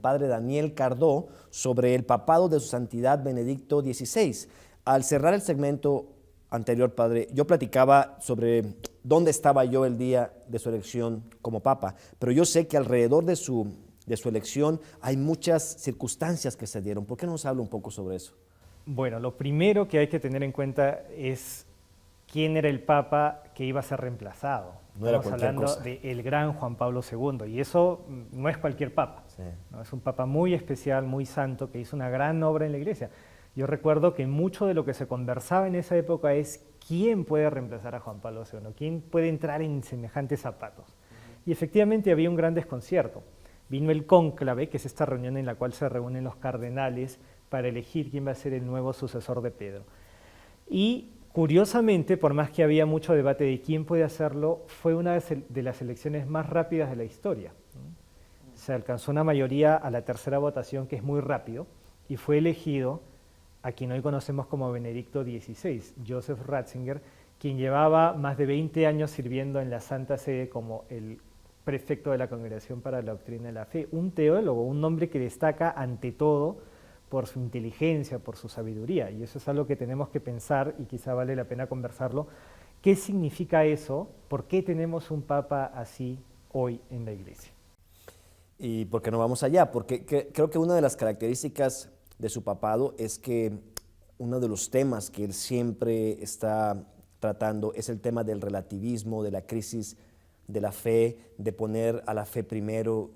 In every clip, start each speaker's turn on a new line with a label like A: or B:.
A: padre Daniel Cardó sobre el papado de su santidad Benedicto XVI. Al cerrar el segmento anterior, padre, yo platicaba sobre dónde estaba yo el día de su elección como papa, pero yo sé que alrededor de su elección hay muchas circunstancias que se dieron. ¿Por qué no nos habla un poco sobre eso?
B: Bueno, lo primero que hay que tener en cuenta es quién era el papa que iba a ser reemplazado.
A: No era
B: Estamos
A: cualquier
B: hablando
A: cosa.
B: del gran Juan Pablo II, y eso no es cualquier papa.
A: Sí.
B: ¿No? Es un papa muy especial, muy santo, que hizo una gran obra en la iglesia. Yo recuerdo que mucho de lo que se conversaba en esa época es quién puede reemplazar a Juan Pablo II, quién puede entrar en semejantes zapatos. Y efectivamente había un gran desconcierto. Vino el cónclave, que es esta reunión en la cual se reúnen los cardenales para elegir quién va a ser el nuevo sucesor de Pedro. Y curiosamente, por más que había mucho debate de quién puede hacerlo, fue una de las elecciones más rápidas de la historia. Se alcanzó una mayoría a la tercera votación, que es muy rápido, y fue elegido a quien hoy conocemos como Benedicto XVI, Joseph Ratzinger, quien llevaba más de 20 años sirviendo en la Santa Sede como el prefecto de la Congregación para la Doctrina de la Fe, un teólogo, un hombre que destaca ante todo por su inteligencia, por su sabiduría, y eso es algo que tenemos que pensar y quizá vale la pena conversarlo. ¿Qué significa eso? ¿Por qué tenemos un papa así hoy en la Iglesia?
A: ¿Y por qué no vamos allá? Porque creo que una de las características de su papado es que uno de los temas que él siempre está tratando es el tema del relativismo, de la crisis de la fe, de poner a la fe primero,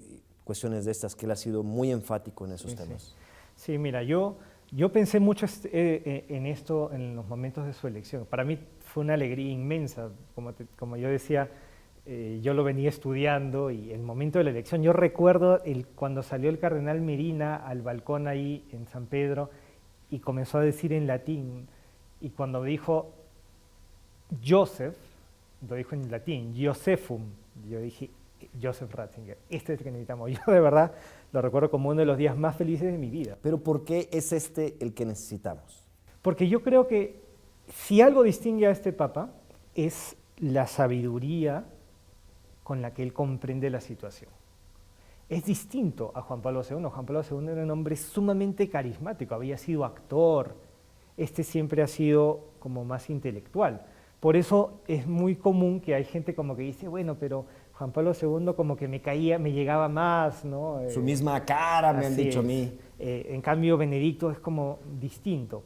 A: cuestiones de estas, que él ha sido muy enfático en esos temas.
B: Sí, mira, yo pensé mucho en esto en los momentos de su elección. Para mí fue una alegría inmensa, como yo decía, yo lo venía estudiando y el momento de la elección, yo recuerdo cuando salió el cardenal Medina al balcón ahí en San Pedro y comenzó a decir en latín, y cuando dijo Joseph, lo dijo en latín, Josephum, yo dije, Joseph Ratzinger, este es el que necesitamos. Yo de verdad lo recuerdo como uno de los días más felices de mi vida.
A: Pero ¿por qué es este el que necesitamos?
B: Porque yo creo que si algo distingue a este papa es la sabiduría con la que él comprende la situación. Es distinto a Juan Pablo II. Juan Pablo II era un hombre sumamente carismático, había sido actor, este siempre ha sido como más intelectual. Por eso es muy común que hay gente como que dice, bueno, pero Juan Pablo II como que me llegaba más, ¿no?
A: Su misma cara, me han dicho a mí.
B: En cambio, Benedicto es como distinto.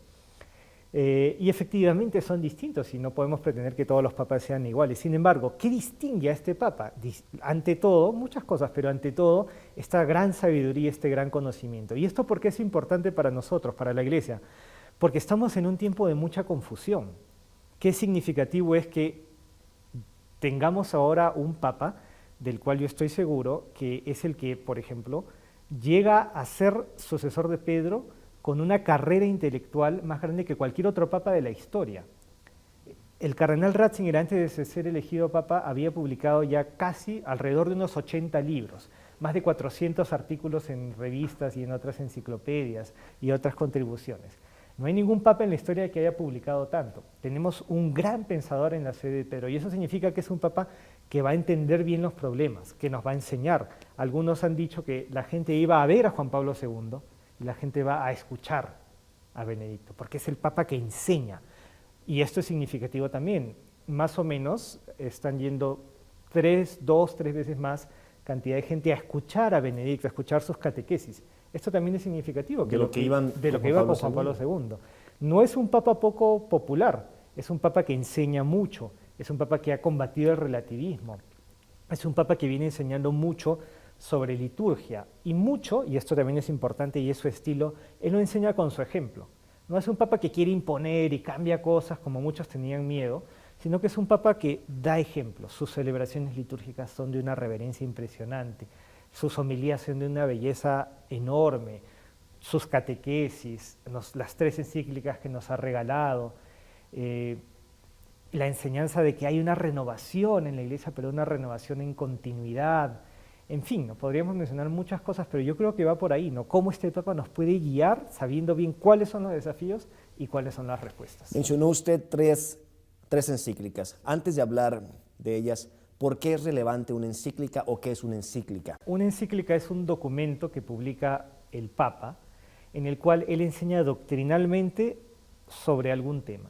B: Y efectivamente son distintos y no podemos pretender que todos los papas sean iguales. Sin embargo, ¿qué distingue a este papa? Ante todo, muchas cosas, pero ante todo, esta gran sabiduría, este gran conocimiento. ¿Y esto por qué es importante para nosotros, para la Iglesia? Porque estamos en un tiempo de mucha confusión. Qué significativo es que tengamos ahora un papa del cual yo estoy seguro que es el que, por ejemplo, llega a ser sucesor de Pedro con una carrera intelectual más grande que cualquier otro papa de la historia. El cardenal Ratzinger, antes de ser elegido papa, había publicado ya casi alrededor de unos 80 libros, más de 400 artículos en revistas y en otras enciclopedias y otras contribuciones. No hay ningún papa en la historia que haya publicado tanto. Tenemos un gran pensador en la sede de Pedro y eso significa que es un papa que va a entender bien los problemas, que nos va a enseñar. Algunos han dicho que la gente iba a ver a Juan Pablo II y la gente va a escuchar a Benedicto, porque es el papa que enseña. Y esto es significativo también. Más o menos están yendo 2, 3 veces más cantidad de gente a escuchar a Benedicto, a escuchar sus catequesis. Esto también es significativo,
A: De lo que iba
B: con Juan Pablo II. No es un papa poco popular, es un papa que enseña mucho, es un papa que ha combatido el relativismo, es un papa que viene enseñando mucho sobre liturgia y mucho, y esto también es importante y es su estilo, él lo enseña con su ejemplo. No es un papa que quiere imponer y cambia cosas como muchos tenían miedo, sino que es un papa que da ejemplos. Sus celebraciones litúrgicas son de una reverencia impresionante, sus homilías son de una belleza enorme, sus catequesis, las 3 encíclicas que nos ha regalado, la enseñanza de que hay una renovación en la Iglesia, pero una renovación en continuidad. En fin, ¿no? Podríamos mencionar muchas cosas, pero yo creo que va por ahí, ¿no? Cómo este Papa nos puede guiar sabiendo bien cuáles son los desafíos y cuáles son las respuestas.
A: Mencionó usted tres encíclicas. Antes de hablar de ellas, ¿Por qué es relevante una encíclica o qué es una encíclica?
B: Una encíclica es un documento que publica el Papa en el cual él enseña doctrinalmente sobre algún tema.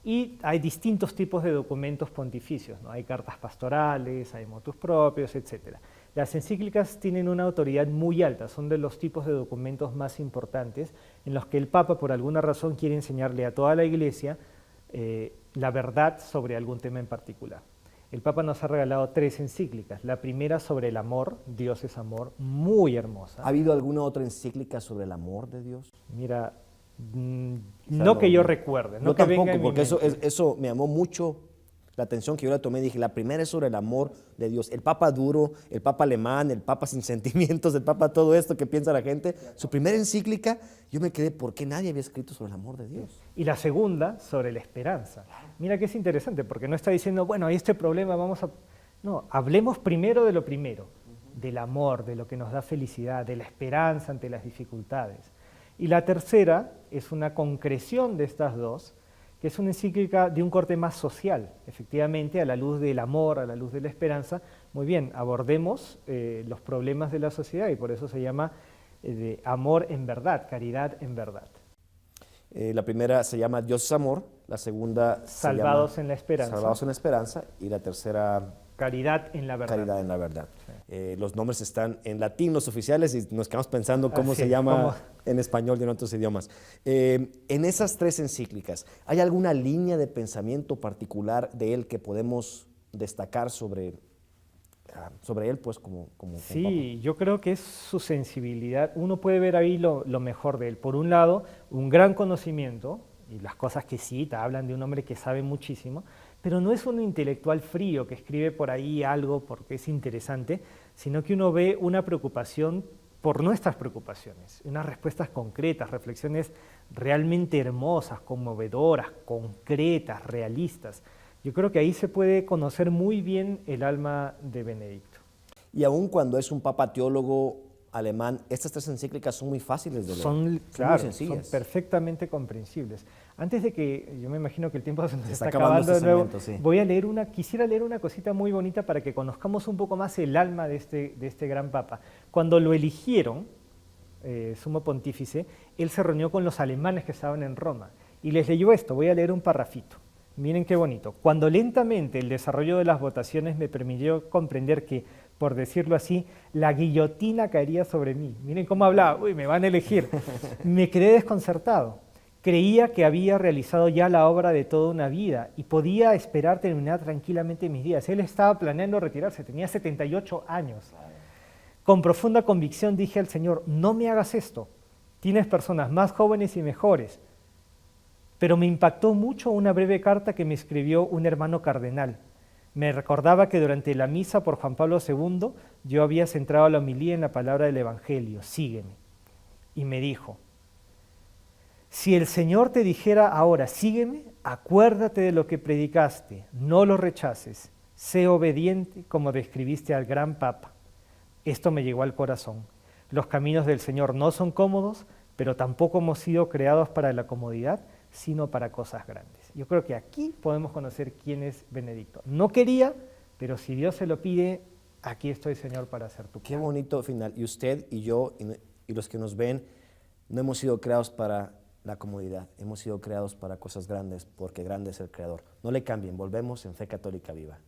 B: Y hay distintos tipos de documentos pontificios, ¿no? Hay cartas pastorales, hay motus propios, etc. Las encíclicas tienen una autoridad muy alta, son de los tipos de documentos más importantes en los que el Papa por alguna razón quiere enseñarle a toda la Iglesia la verdad sobre algún tema en particular. El Papa nos ha regalado 3 encíclicas. La primera sobre el amor, Dios es amor, muy hermosa.
A: ¿Ha habido alguna otra encíclica sobre el amor de Dios?
B: Mira,
A: O sea,
B: no que yo recuerde, no
A: yo
B: que venga
A: tampoco,
B: en mi
A: porque
B: mente.
A: eso me llamó mucho la atención que yo la tomé. Dije, la primera es sobre el amor de Dios. El Papa duro, el Papa alemán, el Papa sin sentimientos, el Papa todo esto que piensa la gente. Su primera encíclica, yo me quedé, ¿por qué nadie había escrito sobre el amor de Dios?
B: Y la segunda sobre la esperanza. Mira que es interesante, porque no está diciendo, bueno, hay este problema, vamos a... No, hablemos primero de lo primero, del amor, de lo que nos da felicidad, de la esperanza ante las dificultades. Y la tercera es una concreción de estas dos, que es una encíclica de un corte más social, efectivamente, a la luz del amor, a la luz de la esperanza. Muy bien, abordemos los problemas de la sociedad y por eso se llama de amor en verdad, caridad en verdad.
A: La primera se llama Dios es amor, la segunda
B: Salvados
A: se llama
B: en la esperanza.
A: Salvados en la esperanza y la tercera
B: Caridad en la verdad.
A: Caridad en la verdad. Los nombres están en latín, los oficiales, y nos quedamos pensando cómo
B: Así
A: se
B: es,
A: llama
B: cómo.
A: en español y en otros idiomas. En esas 3 encíclicas, ¿hay alguna línea de pensamiento particular de él que podemos destacar sobre él, pues, como
B: Sí, yo creo que es su sensibilidad. Uno puede ver ahí lo mejor de él. Por un lado, un gran conocimiento, y las cosas que cita hablan de un hombre que sabe muchísimo, pero no es un intelectual frío que escribe por ahí algo porque es interesante, sino que uno ve una preocupación por nuestras preocupaciones, unas respuestas concretas, reflexiones realmente hermosas, conmovedoras, concretas, realistas. Yo creo que ahí se puede conocer muy bien el alma de Benedicto.
A: Y aun cuando es un papa teólogo alemán, estas 3 encíclicas son muy fáciles de leer.
B: Son,
A: muy
B: claro, son
A: sencillas.
B: perfectamente comprensibles. Antes de que, yo me imagino que el tiempo se nos
A: Se
B: está
A: está acabando
B: acabando de
A: este
B: nuevo,
A: segmento, sí.
B: quisiera leer una cosita muy bonita para que conozcamos un poco más el alma de este gran papa. Cuando lo eligieron, sumo pontífice, él se reunió con los alemanes que estaban en Roma y les leyó esto. Voy a leer un parrafito. Miren qué bonito. Cuando lentamente el desarrollo de las votaciones me permitió comprender que, por decirlo así, la guillotina caería sobre mí. Miren cómo hablaba, uy, me van a elegir. Me quedé desconcertado. Creía que había realizado ya la obra de toda una vida y podía esperar terminar tranquilamente mis días. Él estaba planeando retirarse, tenía 78 años. Con profunda convicción dije al Señor, no me hagas esto. Tienes personas más jóvenes y mejores. Pero me impactó mucho una breve carta que me escribió un hermano cardenal. Me recordaba que durante la misa por Juan Pablo II yo había centrado la homilía en la palabra del Evangelio, sígueme. Y me dijo, si el Señor te dijera ahora, sígueme, acuérdate de lo que predicaste, no lo rechaces, sé obediente como describiste al gran Papa. Esto me llegó al corazón. Los caminos del Señor no son cómodos, pero tampoco hemos sido creados para la comodidad, sino para cosas grandes. Yo creo que aquí podemos conocer quién es Benedicto. No quería, pero si Dios se lo pide, aquí estoy, Señor, para hacer tu
A: Qué
B: plan.
A: bonito final. Y usted y yo y los que nos ven, no hemos sido creados para la comodidad, hemos sido creados para cosas grandes, porque grande es el Creador. No le cambien, volvemos en Fe Católica Viva.